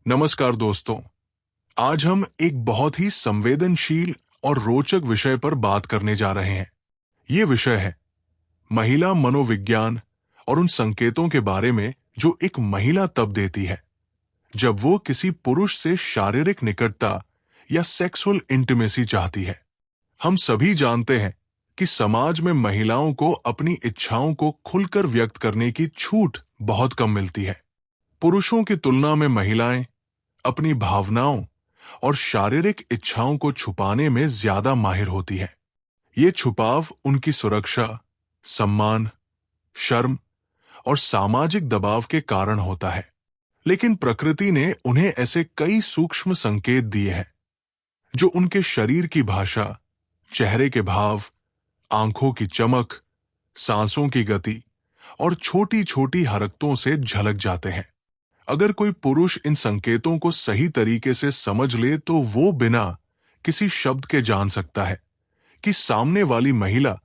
नमस्कार दोस्तों। आज हम एक बहुत ही संवेदनशील और रोचक विषय पर बात करने जा रहे हैं। ये विषय है महिला मनोविज्ञान और उन संकेतों के बारे में जो एक महिला तब देती है जब वो किसी पुरुष से शारीरिक निकटता या सेक्सुअल इंटीमेसी चाहती है। हम सभी जानते हैं कि समाज में महिलाओं को अपनी इच्छाओं को खुलकर व्यक्त करने की छूट बहुत कम मिलती है। पुरुषों की तुलना में महिलाएं अपनी भावनाओं और शारीरिक इच्छाओं को छुपाने में ज्यादा माहिर होती है। ये छुपाव उनकी सुरक्षा, सम्मान, शर्म और सामाजिक दबाव के कारण होता है। लेकिन प्रकृति ने उन्हें ऐसे कई सूक्ष्म संकेत दिए हैं जो उनके शरीर की भाषा, चेहरे के भाव, आंखों की चमक, सांसों की गति और छोटी छोटी हरकतों से झलक जाते हैं। अगर कोई पुरुष इन संकेतों को सही तरीके से समझ ले तो वो बिना किसी शब्द के जान सकता है कि सामने वाली महिला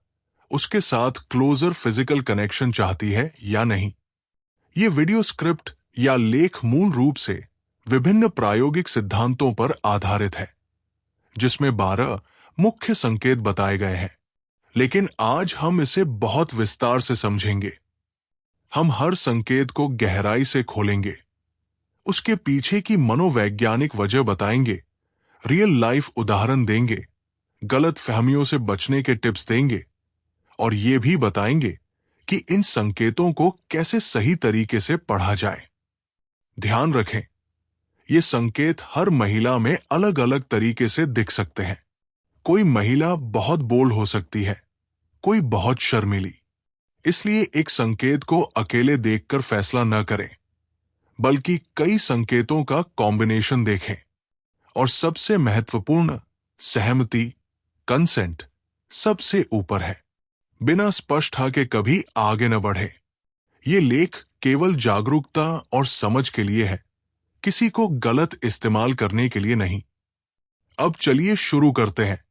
उसके साथ क्लोजर फिजिकल कनेक्शन चाहती है या नहीं। ये वीडियो स्क्रिप्ट या लेख मूल रूप से विभिन्न प्रायोगिक सिद्धांतों पर आधारित है, जिसमें 12 मुख्य संकेत बताए गए हैं। लेकिन आज हम इसे बहुत विस्तार से समझेंगे। हम हर संकेत को गहराई से खोलेंगे, उसके पीछे की मनोवैज्ञानिक वजह बताएंगे, रियल लाइफ उदाहरण देंगे, गलत फहमियों से बचने के टिप्स देंगे और ये भी बताएंगे कि इन संकेतों को कैसे सही तरीके से पढ़ा जाए। ध्यान रखें, ये संकेत हर महिला में अलग अलग तरीके से दिख सकते हैं। कोई महिला बहुत बोल्ड हो सकती है, कोई बहुत शर्मीली। इसलिए एक संकेत को अकेले देखकर फैसला न करें, बल्कि कई संकेतों का कॉम्बिनेशन देखें। और सबसे महत्वपूर्ण, सहमति, कंसेंट सबसे ऊपर है। बिना स्पष्ट हाँ के कभी आगे न बढ़े। ये लेख केवल जागरूकता और समझ के लिए है, किसी को गलत इस्तेमाल करने के लिए नहीं। अब चलिए शुरू करते हैं।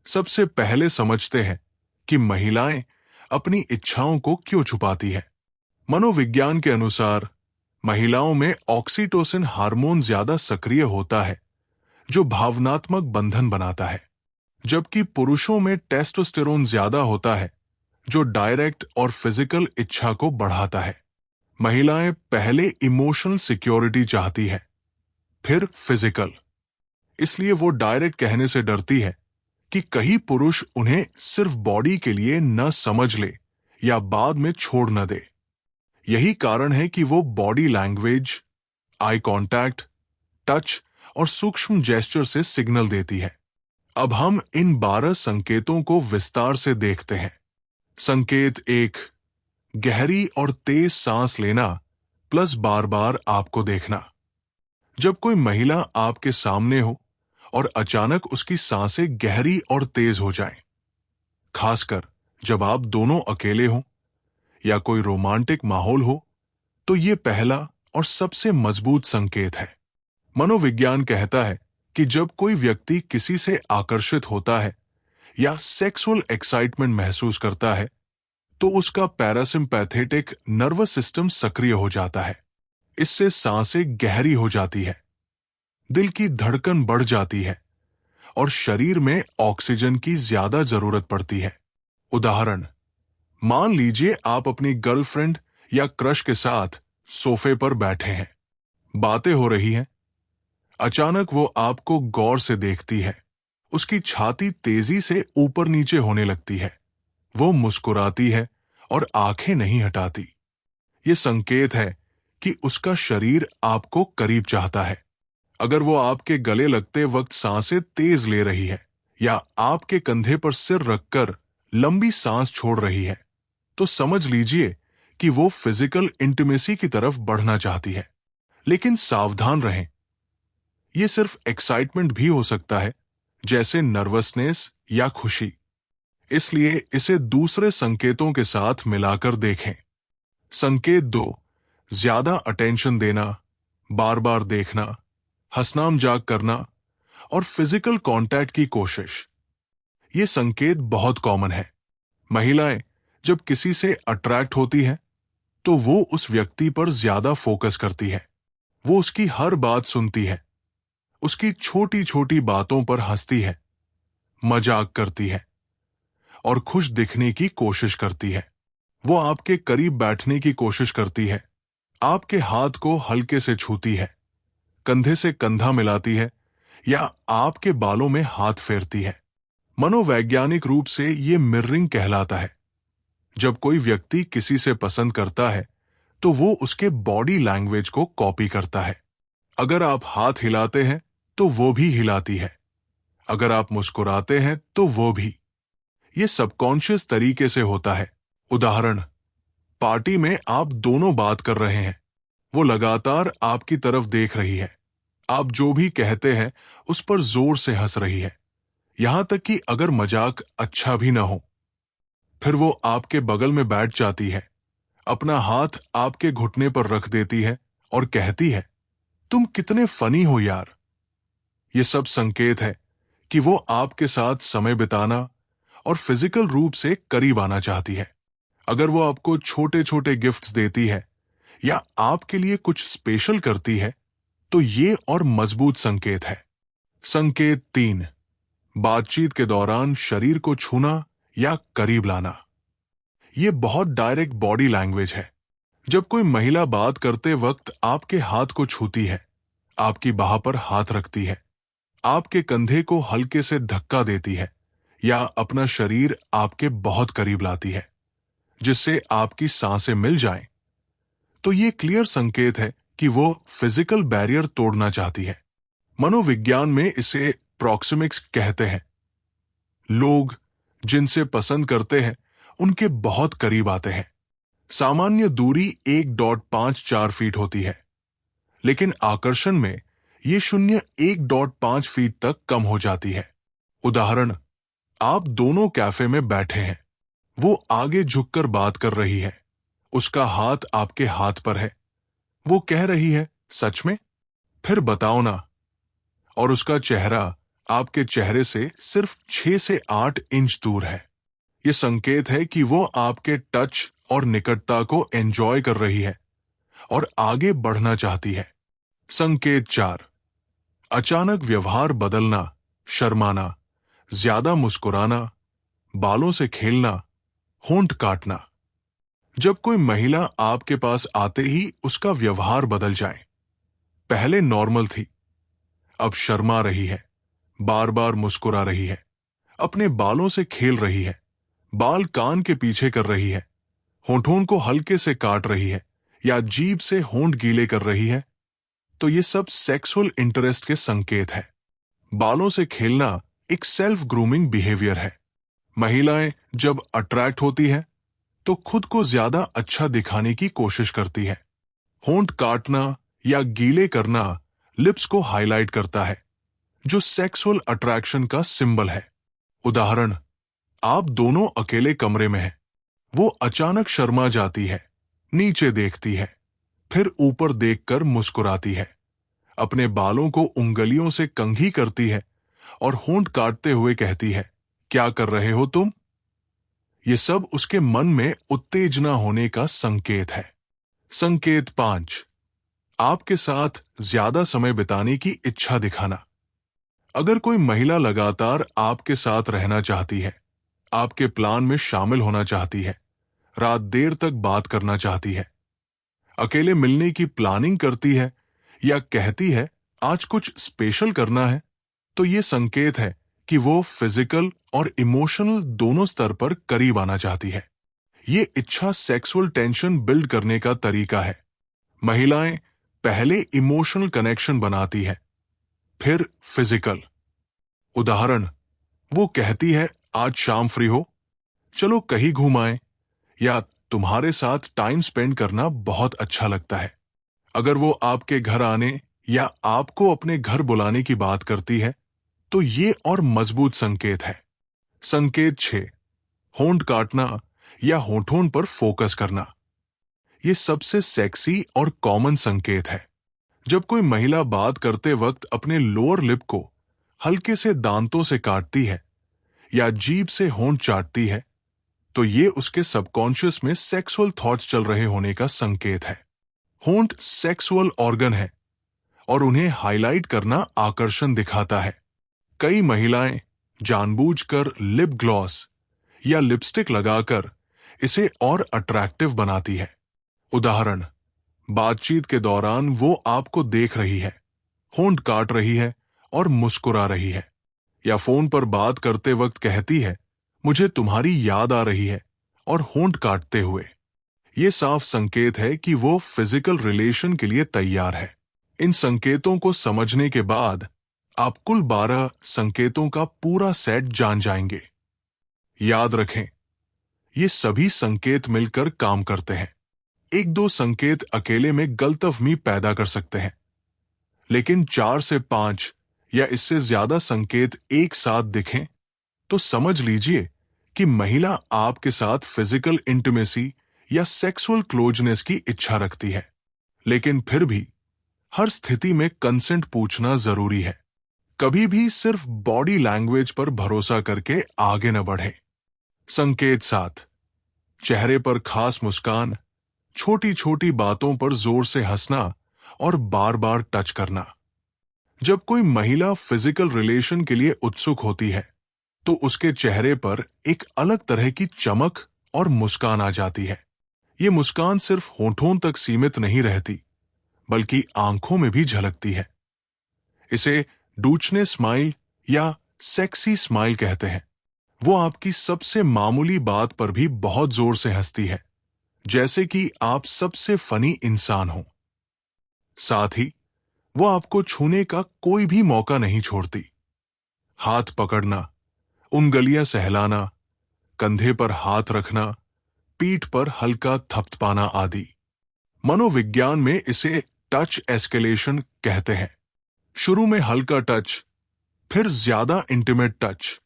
सबसे पहले समझते हैं कि महिलाएं अपनी इच्छाओं को क्यों छुपाती है। मनोविज्ञान के अनुसार महिलाओं में ऑक्सीटोसिन हार्मोन ज्यादा सक्रिय होता है, जो भावनात्मक बंधन बनाता है, जबकि पुरुषों में टेस्टोस्टेरोन ज्यादा होता है, जो डायरेक्ट और फिजिकल इच्छा को बढ़ाता है। महिलाएं पहले इमोशनल सिक्योरिटी चाहती है, फिर फिजिकल। इसलिए वो डायरेक्ट कहने से डरती है कि कहीं पुरुष उन्हें सिर्फ बॉडी के लिए न समझ ले या बाद में छोड़ न दे। यही कारण है कि वो body language, eye contact, touch और सूक्ष्म जेस्चर से सिग्नल देती है। अब हम इन 12 संकेतों को विस्तार से देखते हैं। संकेत 1, गहरी और तेज सांस लेना प्लस बार बार आपको देखना। जब कोई महिला आपके सामने हो और अचानक उसकी सांसें गहरी और तेज हो जाएं, खासकर जब आप दोनों अकेले हों या कोई रोमांटिक माहौल हो, तो ये पहला और सबसे मजबूत संकेत है। मनोविज्ञान कहता है कि जब कोई व्यक्ति किसी से आकर्षित होता है या सेक्सुअल एक्साइटमेंट महसूस करता है, तो उसका पैरासिम्पैथेटिक नर्वस सिस्टम सक्रिय हो जाता है। इससे सांसें गहरी हो जाती है, दिल की धड़कन बढ़ जाती है और शरीर में ऑक्सीजन की ज्यादा जरूरत पड़ती है। उदाहरण, मान लीजिए आप अपनी गर्लफ्रेंड या क्रश के साथ सोफे पर बैठे हैं, बातें हो रही हैं। अचानक वो आपको गौर से देखती है, उसकी छाती तेजी से ऊपर नीचे होने लगती है, वो मुस्कुराती है और आंखें नहीं हटाती। ये संकेत है कि उसका शरीर आपको करीब चाहता है। अगर वो आपके गले लगते वक्त सांसें तेज ले रही है या आपके कंधे पर सिर रखकर लंबी सांस छोड़ रही है, तो समझ लीजिए कि वो फिजिकल इंटीमेसी की तरफ बढ़ना चाहती है। लेकिन सावधान रहें, ये सिर्फ एक्साइटमेंट भी हो सकता है, जैसे नर्वसनेस या खुशी। इसलिए इसे दूसरे संकेतों के साथ मिलाकर देखें। संकेत 2, ज्यादा अटेंशन देना, बार बार देखना, हंसना मजाक करना और फिजिकल कांटेक्ट की कोशिश। ये संकेत बहुत कॉमन है। महिलाएं जब किसी से अट्रैक्ट होती है, तो वो उस व्यक्ति पर ज्यादा फोकस करती है। वो उसकी हर बात सुनती है, उसकी छोटी छोटी बातों पर हंसती है, मजाक करती है और खुश दिखने की कोशिश करती है। वो आपके करीब बैठने की कोशिश करती है, आपके हाथ को हल्के से छूती है, कंधे से कंधा मिलाती है या आपके बालों में हाथ फेरती है। मनोवैज्ञानिक रूप से ये मिररिंग कहलाता है। जब कोई व्यक्ति किसी से पसंद करता है तो वो उसके बॉडी लैंग्वेज को कॉपी करता है। अगर आप हाथ हिलाते हैं तो वो भी हिलाती है, अगर आप मुस्कुराते हैं तो वो भी। ये सबकॉन्शियस तरीके से होता है। उदाहरण, पार्टी में आप दोनों बात कर रहे हैं, वो लगातार आपकी तरफ देख रही है, आप जो भी कहते हैं उस पर जोर से हंस रही है, यहां तक कि अगर मजाक अच्छा भी ना हो। फिर वो आपके बगल में बैठ जाती है, अपना हाथ आपके घुटने पर रख देती है और कहती है, तुम कितने फनी हो यार। ये सब संकेत है कि वो आपके साथ समय बिताना और फिजिकल रूप से करीब आना चाहती है। अगर वो आपको छोटे छोटे गिफ्ट्स देती है या आपके लिए कुछ स्पेशल करती है तो ये और मजबूत संकेत है। संकेत 3, बातचीत के दौरान शरीर को छूना या करीब लाना। ये बहुत डायरेक्ट बॉडी लैंग्वेज है। जब कोई महिला बात करते वक्त आपके हाथ को छूती है, आपकी बाह पर हाथ रखती है, आपके कंधे को हल्के से धक्का देती है या अपना शरीर आपके बहुत करीब लाती है जिससे आपकी सांसें मिल जाएं, तो ये क्लियर संकेत है कि वो फिजिकल बैरियर तोड़ना चाहती है। मनोविज्ञान में इसे प्रॉक्सिमिक्स कहते हैं। लोग जिनसे पसंद करते हैं उनके बहुत करीब आते हैं। सामान्य दूरी 1.54 फीट होती है, लेकिन आकर्षण में ये 1.5 फीट तक कम हो जाती है। उदाहरण, आप दोनों कैफे में बैठे हैं, वो आगे झुककर बात कर रही है, उसका हाथ आपके हाथ पर है, वो कह रही है, सच में? फिर बताओ ना। और उसका चेहरा आपके चेहरे से सिर्फ 6 से 8 इंच दूर है। यह संकेत है कि वो आपके टच और निकटता को एंजॉय कर रही है और आगे बढ़ना चाहती है। संकेत 4, अचानक व्यवहार बदलना, शर्माना, ज्यादा मुस्कुराना, बालों से खेलना, होंठ काटना। जब कोई महिला आपके पास आते ही उसका व्यवहार बदल जाए, पहले नॉर्मल थी, अब शर्मा रही है, बार बार मुस्कुरा रही है, अपने बालों से खेल रही है, बाल कान के पीछे कर रही है, होंठों को हल्के से काट रही है या जीभ से होंठ गीले कर रही है, तो ये सब सेक्सुअल इंटरेस्ट के संकेत है। बालों से खेलना एक सेल्फ ग्रूमिंग बिहेवियर है। महिलाएं जब अट्रैक्ट होती हैं तो खुद को ज्यादा अच्छा दिखाने की कोशिश करती है। होंठ काटना या गीले करना लिप्स को हाईलाइट करता है, जो सेक्सुअल अट्रैक्शन का सिंबल है। उदाहरण, आप दोनों अकेले कमरे में हैं, वो अचानक शर्मा जाती है, नीचे देखती है, फिर ऊपर देखकर मुस्कुराती है, अपने बालों को उंगलियों से कंघी करती है और होंठ काटते हुए कहती है, क्या कर रहे हो तुम? ये सब उसके मन में उत्तेजना होने का संकेत है। संकेत 5, आपके साथ ज्यादा समय बिताने की इच्छा दिखाना। अगर कोई महिला लगातार आपके साथ रहना चाहती है, आपके प्लान में शामिल होना चाहती है, रात देर तक बात करना चाहती है, अकेले मिलने की प्लानिंग करती है या कहती है आज कुछ स्पेशल करना है, तो ये संकेत है कि वो फिजिकल और इमोशनल दोनों स्तर पर करीब आना चाहती है। ये इच्छा सेक्सुअल टेंशन बिल्ड करने का तरीका है। महिलाएं पहले इमोशनल कनेक्शन बनाती है, फिर फिजिकल। उदाहरण, वो कहती है आज शाम फ्री हो, चलो कहीं घुमाएं, या तुम्हारे साथ टाइम स्पेंड करना बहुत अच्छा लगता है। अगर वो आपके घर आने या आपको अपने घर बुलाने की बात करती है तो ये और मजबूत संकेत है। संकेत 6, होंठ काटना या होठों पर फोकस करना। ये सबसे सेक्सी और कॉमन संकेत है। जब कोई महिला बात करते वक्त अपने लोअर लिप को हल्के से दांतों से काटती है या जीभ से होंठ चाटती है, तो ये उसके सबकॉन्शियस में सेक्सुअल थॉट्स चल रहे होने का संकेत है। होंठ सेक्सुअल ऑर्गन है और उन्हें हाईलाइट करना आकर्षण दिखाता है। कई महिलाएं जानबूझकर लिप ग्लॉस या लिपस्टिक लगाकर इसे और अट्रैक्टिव बनाती है। उदाहरण, बातचीत के दौरान वो आपको देख रही है, होंठ काट रही है और मुस्कुरा रही है, या फोन पर बात करते वक्त कहती है, मुझे तुम्हारी याद आ रही है, और होंठ काटते हुए। ये साफ संकेत है कि वो फिजिकल रिलेशन के लिए तैयार है। इन संकेतों को समझने के बाद आप कुल 12 संकेतों का पूरा सेट जान जाएंगे। याद रखें, ये सभी संकेत मिलकर काम करते हैं। एक दो संकेत अकेले में गलतफहमी पैदा कर सकते हैं, लेकिन 4 से 5 या इससे ज्यादा संकेत एक साथ दिखें तो समझ लीजिए कि महिला आपके साथ फिजिकल इंटीमेसी या सेक्सुअल क्लोजनेस की इच्छा रखती है। लेकिन फिर भी हर स्थिति में कंसेंट पूछना जरूरी है। कभी भी सिर्फ बॉडी लैंग्वेज पर भरोसा करके आगे न बढ़े। संकेत 7, चेहरे पर खास मुस्कान, छोटी छोटी बातों पर जोर से हंसना और बार बार टच करना। जब कोई महिला फिजिकल रिलेशन के लिए उत्सुक होती है तो उसके चेहरे पर एक अलग तरह की चमक और मुस्कान आ जाती है। ये मुस्कान सिर्फ होठों तक सीमित नहीं रहती, बल्कि आंखों में भी झलकती है। इसे डूचने स्माइल या सेक्सी स्माइल कहते हैं। वो आपकी सबसे मामूली बात पर भी बहुत जोर से हंसती है, जैसे कि आप सबसे फनी इंसान हो। साथ ही वो आपको छूने का कोई भी मौका नहीं छोड़ती। हाथ पकड़ना, उंगलियां सहलाना, कंधे पर हाथ रखना, पीठ पर हल्का थपथपाना आदि। मनोविज्ञान में इसे टच एस्केलेशन कहते हैं। शुरू में हल्का टच, फिर ज्यादा इंटीमेट टच।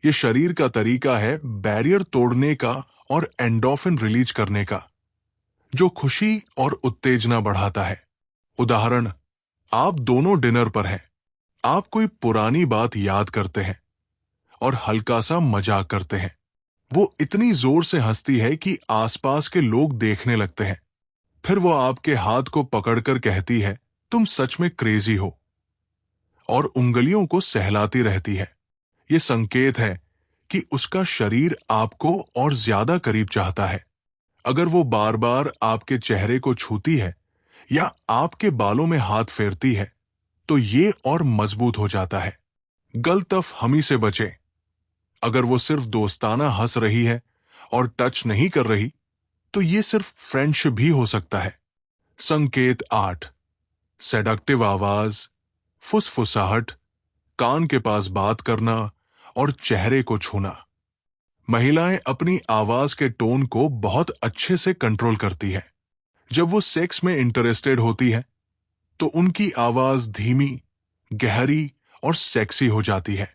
ये शरीर का तरीका है बैरियर तोड़ने का और एंडोर्फिन रिलीज करने का, जो खुशी और उत्तेजना बढ़ाता है। उदाहरण, आप दोनों डिनर पर हैं, आप कोई पुरानी बात याद करते हैं और हल्का सा मजाक करते हैं। वो इतनी जोर से हंसती है कि आसपास के लोग देखने लगते हैं। फिर वो आपके हाथ को पकड़कर कहती है, तुम सच में क्रेजी हो, और उंगलियों को सहलाती रहती है। ये संकेत है कि उसका शरीर आपको और ज्यादा करीब चाहता है। अगर वो बार बार आपके चेहरे को छूती है या आपके बालों में हाथ फेरती है तो ये और मजबूत हो जाता है। गलतफहमी से बचें। अगर वो सिर्फ दोस्ताना हंस रही है और टच नहीं कर रही तो ये सिर्फ फ्रेंडशिप भी हो सकता है। संकेत 8, सेडक्टिव आवाज, फुसफुसाहट, कान के पास बात करना और चेहरे को छूना। महिलाएं अपनी आवाज के टोन को बहुत अच्छे से कंट्रोल करती है। जब वो सेक्स में इंटरेस्टेड होती है तो उनकी आवाज धीमी, गहरी और सेक्सी हो जाती है।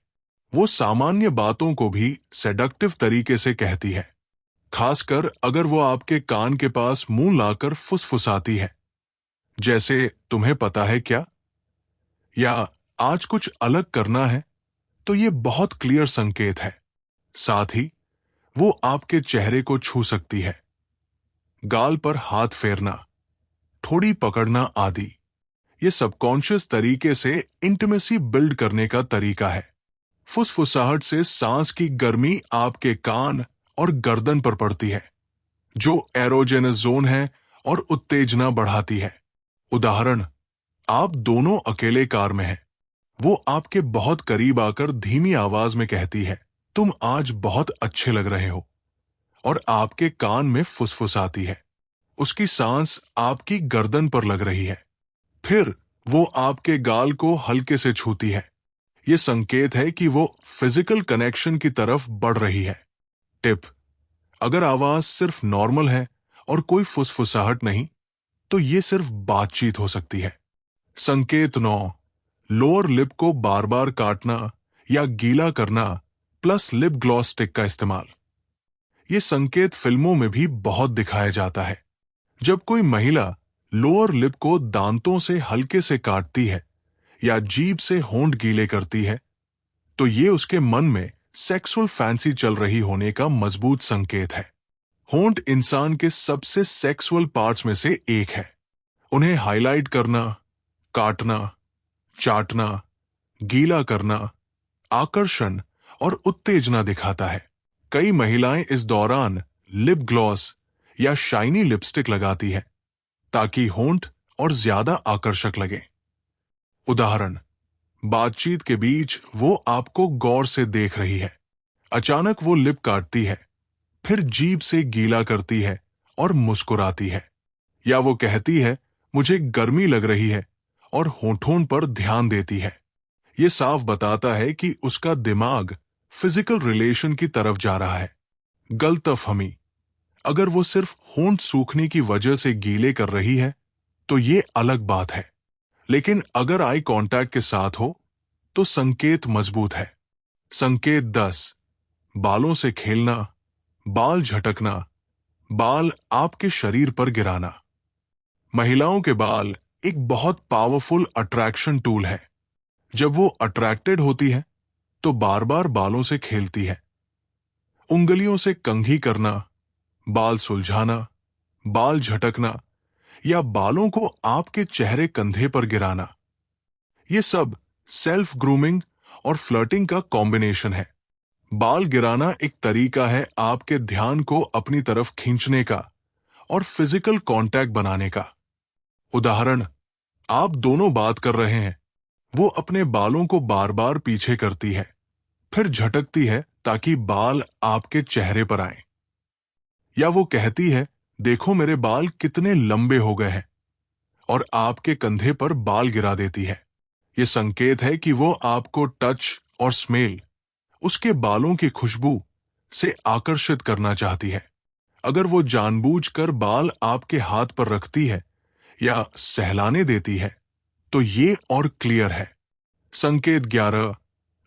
वो सामान्य बातों को भी सेडक्टिव तरीके से कहती है, खासकर अगर वो आपके कान के पास मुंह लाकर फुसफुसाती है, जैसे तुम्हें पता है क्या, या आज कुछ अलग करना है। तो ये बहुत क्लियर संकेत है। साथ ही वो आपके चेहरे को छू सकती है, गाल पर हाथ फेरना, थोड़ी पकड़ना आदि। ये सबकॉन्शियस तरीके से इंटीमेसी बिल्ड करने का तरीका है। फुसफुसाहट से सांस की गर्मी आपके कान और गर्दन पर पड़ती है, जो एरोजेनस जोन है और उत्तेजना बढ़ाती है। उदाहरण, आप दोनों अकेले कार में हैं। वो आपके बहुत करीब आकर धीमी आवाज में कहती है, तुम आज बहुत अच्छे लग रहे हो, और आपके कान में फुसफुसाती है। उसकी सांस आपकी गर्दन पर लग रही है। फिर वो आपके गाल को हल्के से छूती है। ये संकेत है कि वो फिजिकल कनेक्शन की तरफ बढ़ रही है। टिप, अगर आवाज सिर्फ नॉर्मल है और कोई फुसफुसाहट नहीं तो ये सिर्फ बातचीत हो सकती है। संकेत 9, लोअर लिप को बार बार काटना या गीला करना प्लस लिप ग्लॉस स्टिक का इस्तेमाल। ये संकेत फिल्मों में भी बहुत दिखाया जाता है। जब कोई महिला लोअर लिप को दांतों से हल्के से काटती है या जीभ से होंठ गीले करती है तो ये उसके मन में सेक्सुअल फैंसी चल रही होने का मजबूत संकेत है। होंठ इंसान के सबसे सेक्सुअल पार्ट्स में से एक है। उन्हें हाईलाइट करना, काटना, चाटना, गीला करना, आकर्षण और उत्तेजना दिखाता है। कई महिलाएं इस दौरान लिप ग्लॉस या शाइनी लिपस्टिक लगाती हैं ताकि होंठ और ज्यादा आकर्षक लगे। उदाहरण, बातचीत के बीच वो आपको गौर से देख रही है, अचानक वो लिप काटती है, फिर जीभ से गीला करती है और मुस्कुराती है, या वो कहती है मुझे गर्मी लग रही है और होठों पर ध्यान देती है। ये साफ बताता है कि उसका दिमाग फिजिकल रिलेशन की तरफ जा रहा है। गलतफहमी, अगर वो सिर्फ होंठ सूखने की वजह से गीले कर रही है तो ये अलग बात है, लेकिन अगर आई कांटेक्ट के साथ हो तो संकेत मजबूत है। संकेत 10, बालों से खेलना, बाल झटकना, बाल आपके शरीर पर गिराना। महिलाओं के बाल एक बहुत पावरफुल अट्रैक्शन टूल है। जब वो अट्रैक्टेड होती है तो बार बार बालों से खेलती है। उंगलियों से कंघी करना, बाल सुलझाना, बाल झटकना या बालों को आपके चेहरे कंधे पर गिराना, ये सब सेल्फ ग्रूमिंग और फ्लर्टिंग का कॉम्बिनेशन है। बाल गिराना एक तरीका है आपके ध्यान को अपनी तरफ खींचने का और फिजिकल कांटेक्ट बनाने का। उदाहरण, आप दोनों बात कर रहे हैं, वो अपने बालों को बार बार पीछे करती है, फिर झटकती है ताकि बाल आपके चेहरे पर आएं। या वो कहती है देखो मेरे बाल कितने लंबे हो गए हैं, और आपके कंधे पर बाल गिरा देती है। ये संकेत है कि वो आपको टच और स्मेल, उसके बालों की खुशबू से आकर्षित करना चाहती है। अगर वो जानबूझकर बाल आपके हाथ पर रखती है या सहलाने देती है तो ये और क्लियर है। संकेत 11,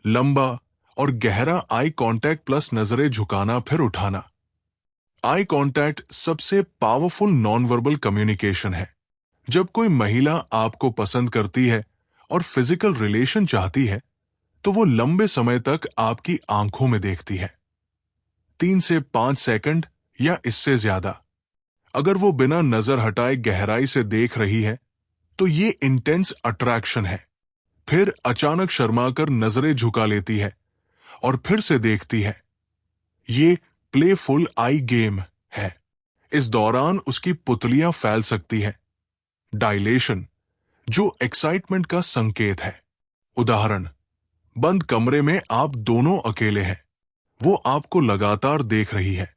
लंबा और गहरा आई कांटेक्ट प्लस नजरें झुकाना फिर उठाना। आई कांटेक्ट सबसे पावरफुल नॉन वर्बल कम्युनिकेशन है। जब कोई महिला आपको पसंद करती है और फिजिकल रिलेशन चाहती है तो वो लंबे समय तक आपकी आंखों में देखती है, 3 से 5 सेकंड या इससे ज्यादा। अगर वो बिना नजर हटाए गहराई से देख रही है तो ये इंटेंस अट्रैक्शन है। फिर अचानक शर्माकर नजरें झुका लेती है और फिर से देखती है। ये प्लेफुल आई गेम है। इस दौरान उसकी पुतलियां फैल सकती है। डायलेशन, जो एक्साइटमेंट का संकेत है। उदाहरण, बंद कमरे में आप दोनों अकेले हैं, वो आपको लगातार देख रही है,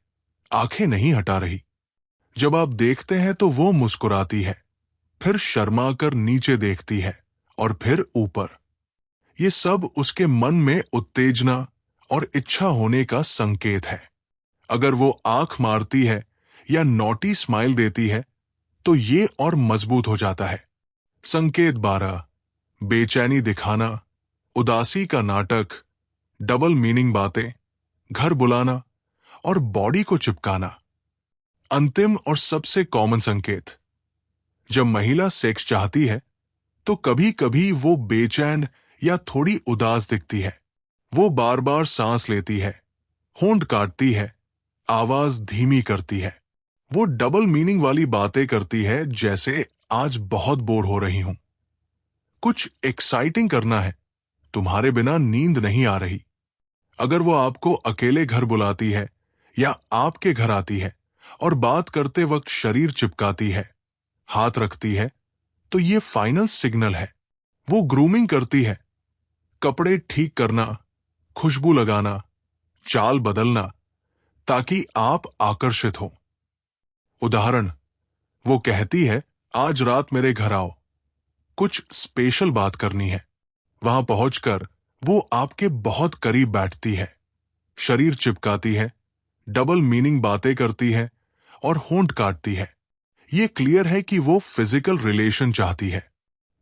आंखें नहीं हटा रही। जब आप देखते हैं तो वो मुस्कुराती है, फिर शर्मा कर नीचे देखती है और फिर ऊपर। ये सब उसके मन में उत्तेजना और इच्छा होने का संकेत है। अगर वो आंख मारती है या नॉटी स्माइल देती है तो ये और मजबूत हो जाता है। संकेत 12, बेचैनी दिखाना, उदासी का नाटक, डबल मीनिंग बातें, घर बुलाना और बॉडी को चिपकाना। अंतिम और सबसे कॉमन संकेत, जब महिला सेक्स चाहती है तो कभी कभी वो बेचैन या थोड़ी उदास दिखती है। वो बार बार सांस लेती है, होंठ काटती है, आवाज धीमी करती है। वो डबल मीनिंग वाली बातें करती है, जैसे आज बहुत बोर हो रही हूं, कुछ एक्साइटिंग करना है, तुम्हारे बिना नींद नहीं आ रही। अगर वो आपको अकेले घर बुलाती है या आपके घर आती है और बात करते वक्त शरीर चिपकाती है, हाथ रखती है, तो ये फाइनल सिग्नल है। वो ग्रूमिंग करती है, कपड़े ठीक करना, खुशबू लगाना, चाल बदलना, ताकि आप आकर्षित हो। उदाहरण, वो कहती है आज रात मेरे घर आओ, कुछ स्पेशल बात करनी है। वहां पहुंचकर वो आपके बहुत करीब बैठती है, शरीर चिपकाती है, डबल मीनिंग बातें करती है और होंठ काटती है। ये क्लियर है कि वो फिजिकल रिलेशन चाहती है।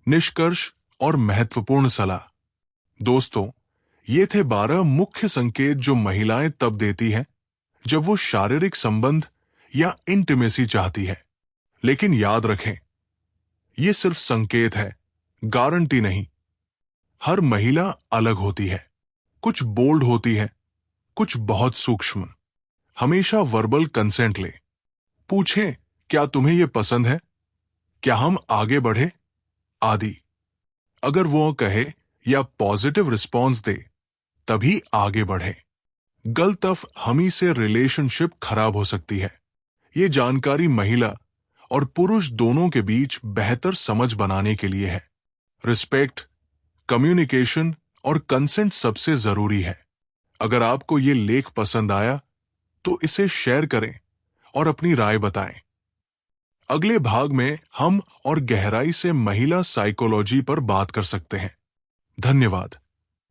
निष्कर्ष और महत्वपूर्ण सलाह। दोस्तों, ये थे 12 मुख्य संकेत जो महिलाएं तब देती हैं जब वो शारीरिक संबंध या इंटिमेसी चाहती है। लेकिन याद रखें, ये सिर्फ संकेत है, गारंटी नहीं। हर महिला अलग होती है, कुछ बोल्ड होती है, कुछ बहुत सूक्ष्म। हमेशा वर्बल कंसेंट ले, पूछें क्या तुम्हें यह पसंद है, क्या हम आगे बढ़े, आदि। अगर वो कहे या पॉजिटिव रिस्पॉन्स दे तभी आगे बढ़े। गलत हमी से रिलेशनशिप खराब हो सकती है। ये जानकारी महिला और पुरुष दोनों के बीच बेहतर समझ बनाने के लिए है। रिस्पेक्ट, कम्युनिकेशन और कंसेंट सबसे जरूरी है। अगर आपको ये लेख पसंद आया तो इसे शेयर करें और अपनी राय बताएं। अगले भाग में हम और गहराई से महिला साइकोलॉजी पर बात कर सकते हैं। धन्यवाद।